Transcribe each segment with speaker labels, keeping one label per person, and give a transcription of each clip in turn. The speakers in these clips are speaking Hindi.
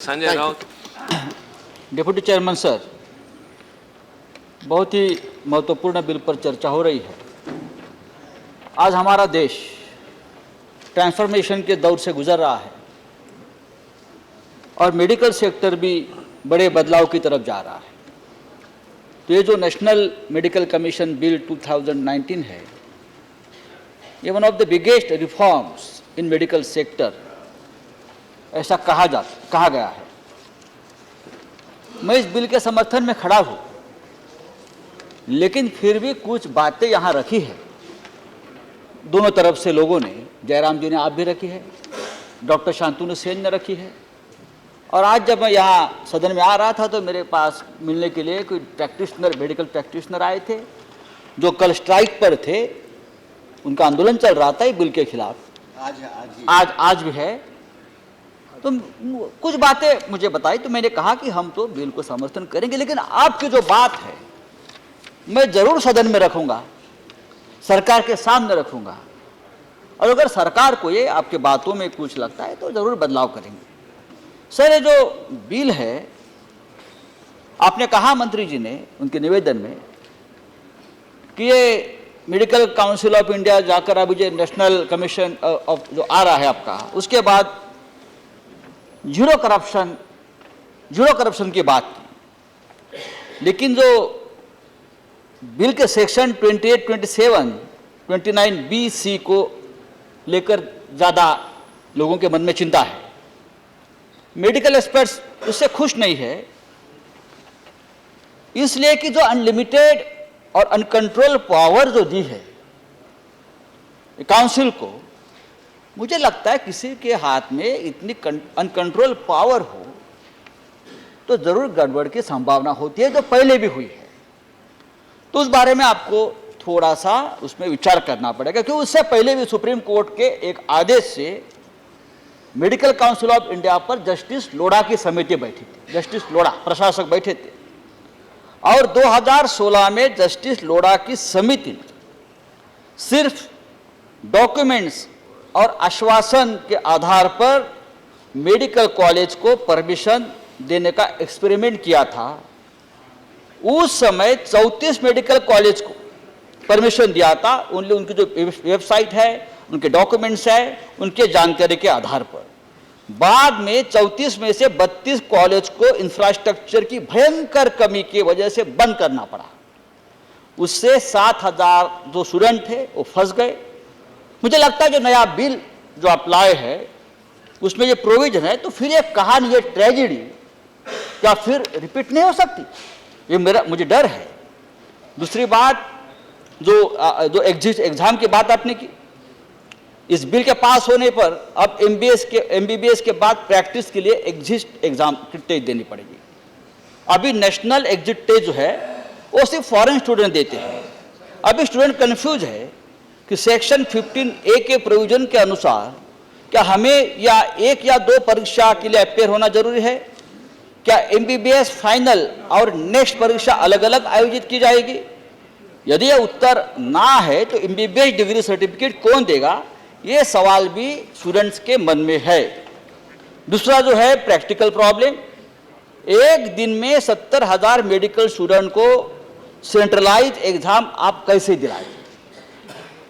Speaker 1: Sanjay Raut.
Speaker 2: Deputy chairman sir, बहुत ही महत्वपूर्ण बिल पर चर्चा हो रही है। आज हमारा देश ट्रांसफॉर्मेशन के दौर से गुजर रहा है और मेडिकल सेक्टर भी बड़े बदलाव की तरफ जा रहा है। तो ये जो नेशनल मेडिकल कमीशन बिल 2019 है, ये one of the biggest reforms in medical sector ऐसा कहा गया है। मैं इस बिल के समर्थन में खड़ा हूं, लेकिन फिर भी कुछ बातें यहां रखी है दोनों तरफ से लोगों ने। जयराम जी ने आप भी रखी है, डॉक्टर शांतनु सेन ने रखी है, और आज जब मैं यहाँ सदन में आ रहा था तो मेरे पास मिलने के लिए कोई प्रैक्टिशनर, मेडिकल प्रैक्टिशनर आए थे जो कल स्ट्राइक पर थे। उनका आंदोलन चल रहा था बिल के खिलाफ। आज भी है। तो कुछ बातें मुझे बताई तो मैंने कहा कि हम तो बिल को समर्थन करेंगे, लेकिन आपकी जो बात है मैं जरूर सदन में रखूंगा, सरकार के सामने रखूंगा, और अगर सरकार को ये आपके बातों में कुछ लगता है तो जरूर बदलाव करेंगे। सर, ये जो बिल है, आपने कहा मंत्री जी ने उनके निवेदन में कि ये मेडिकल काउंसिल ऑफ इंडिया जाकर अभी जो नेशनल कमीशन ऑफ जो आ रहा है आपका, उसके बाद जीरो करप्शन की बात की। लेकिन जो बिल के सेक्शन 28, 27, 29B(c) को लेकर ज़्यादा लोगों के मन में चिंता है। मेडिकल एक्सपर्ट्स उससे खुश नहीं है, इसलिए कि जो अनलिमिटेड और अनकंट्रोल पावर जो दी है काउंसिल को, मुझे लगता है किसी के हाथ में इतनी अनकंट्रोल पावर हो तो जरूर गड़बड़ की संभावना होती है, जो पहले भी हुई है। तो उस बारे में आपको थोड़ा सा उसमें विचार करना पड़ेगा, क्योंकि उससे पहले भी सुप्रीम कोर्ट के एक आदेश से मेडिकल काउंसिल ऑफ इंडिया पर जस्टिस लोढ़ा की समिति बैठी थी। जस्टिस लोढ़ा प्रशासक बैठे थे, और 2016 में जस्टिस लोढ़ा की समिति ने सिर्फ डॉक्यूमेंट्स और आश्वासन के आधार पर मेडिकल कॉलेज को परमिशन देने का एक्सपेरिमेंट किया था। उस समय 34 मेडिकल कॉलेज को परमिशन दिया था, उनकी जो वेबसाइट है, उनके डॉक्यूमेंट्स है, उनके जानकारी के आधार पर। बाद में 34 में से 32 कॉलेज को इंफ्रास्ट्रक्चर की भयंकर कमी की वजह से बंद करना पड़ा। उससे 7,000 जो स्टूडेंट थे वो फंस गए। मुझे लगता है जो नया बिल जो आप लाए हैं उसमें ये प्रोविजन है, तो फिर ये कहानी, ये ट्रेजेडी क्या फिर रिपीट नहीं हो सकती, ये मुझे डर है। दूसरी बात, जो एग्जाम की बात आपने की, इस बिल के पास होने पर अब MBBS के बाद प्रैक्टिस के लिए एग्जिट एग्जाम की टेस्ट देनी पड़ेगी। अभी नेशनल एग्जिट टेस्ट जो है वो सिर्फ फॉरेन स्टूडेंट देते हैं। अभी स्टूडेंट कंफ्यूज है कि सेक्शन 15A के प्रोविजन के अनुसार क्या हमें या एक या दो परीक्षा के लिए अपेयर होना जरूरी है? क्या MBBS फाइनल और नेक्स्ट परीक्षा अलग अलग आयोजित की जाएगी? यदि यह उत्तर ना है तो MBBS डिग्री सर्टिफिकेट कौन देगा? ये सवाल भी स्टूडेंट्स के मन में है। दूसरा जो है प्रैक्टिकल प्रॉब्लम, एक दिन में 70,000 मेडिकल स्टूडेंट को सेंट्रलाइज एग्जाम आप कैसे दिलाएंगे?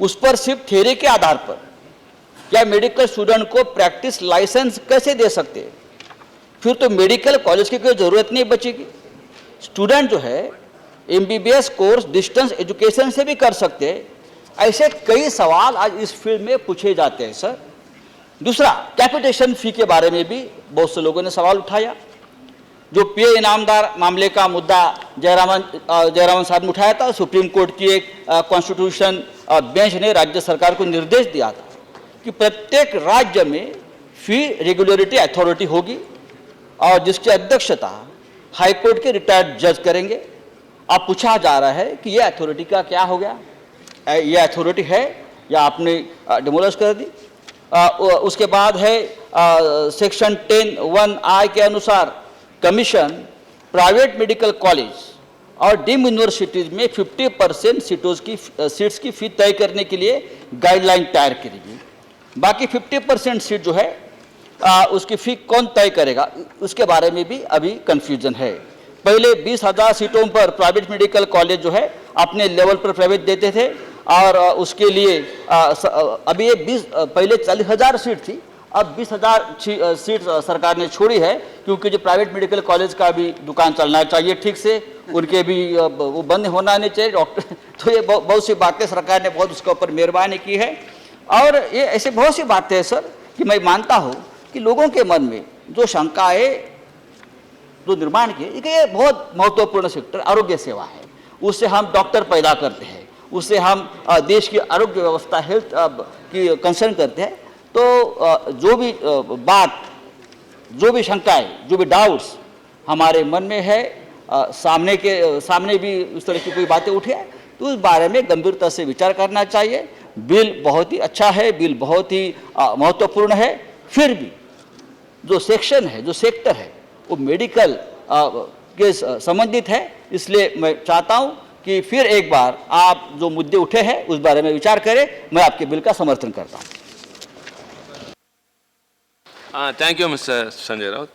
Speaker 2: उस पर सिर्फ थ्योरी के आधार पर क्या मेडिकल स्टूडेंट को प्रैक्टिस लाइसेंस कैसे दे सकते हैं? फिर तो मेडिकल कॉलेज की कोई ज़रूरत नहीं बचेगी। स्टूडेंट जो है MBBS कोर्स डिस्टेंस एजुकेशन से भी कर सकते हैं। ऐसे कई सवाल आज इस फील्ड में पूछे जाते हैं सर। दूसरा, कैपिटेशन फी के बारे में भी बहुत से लोगों ने सवाल उठाया। जो PA इनामदार मामले का मुद्दा जयरामन साहब ने उठाया था, सुप्रीम कोर्ट की एक कॉन्स्टिट्यूशन बेंच ने राज्य सरकार को निर्देश दिया था कि प्रत्येक राज्य में फी रेगुलेटरी अथॉरिटी होगी और जिसकी अध्यक्षता हाईकोर्ट के रिटायर्ड जज करेंगे। अब पूछा जा रहा है कि यह अथॉरिटी का क्या हो गया? यह अथॉरिटी है या आपने डिमोलिश कर दी? उसके बाद है सेक्शन 10(1)(I) के अनुसार कमीशन प्राइवेट मेडिकल कॉलेज और डीम्ड यूनिवर्सिटीज में 50% सीट्स की फी तय करने के लिए गाइडलाइन तैयार करेगी। बाकी 50% सीट जो है उसकी फी कौन तय करेगा, उसके बारे में भी अभी कंफ्यूजन है। पहले 20,000 सीटों पर प्राइवेट मेडिकल कॉलेज जो है अपने लेवल पर प्राइवेट देते थे, और उसके लिए अभी ये 20 पहले 40,000 सीट थी, अब 20,000 सीट सरकार ने छोड़ी है, क्योंकि जो प्राइवेट मेडिकल कॉलेज का भी दुकान चलना चाहिए ठीक से, उनके भी वो बंद होना नहीं चाहिए डॉक्टर। तो ये बहुत सी बातें सरकार ने बहुत उसके ऊपर मेहरबानी की है। और ये ऐसे बहुत सी बातें हैं सर कि मैं मानता हूँ कि लोगों के मन में जो शंकाएँ जो निर्माण की, ये बहुत महत्वपूर्ण सेक्टर आरोग्य सेवा है। उससे हम डॉक्टर पैदा करते हैं, उससे हम देश की आरोग्य व्यवस्था हेल्थ की कंसर्न करते हैं। तो जो भी बात, जो भी शंकाएँ, जो भी डाउट्स हमारे मन में है, सामने भी उस तरह की कोई बातें उठी है, तो उस बारे में गंभीरता से विचार करना चाहिए। बिल बहुत ही अच्छा है, बिल बहुत ही महत्वपूर्ण है। फिर भी जो सेक्शन है, जो सेक्टर है, वो मेडिकल के संबंधित है। इसलिए मैं चाहता हूं कि फिर एक बार आप जो मुद्दे उठे हैं उस बारे में विचार करें। मैं आपके बिल का समर्थन करता हूं।
Speaker 1: Thank you mister Sanjay Raut.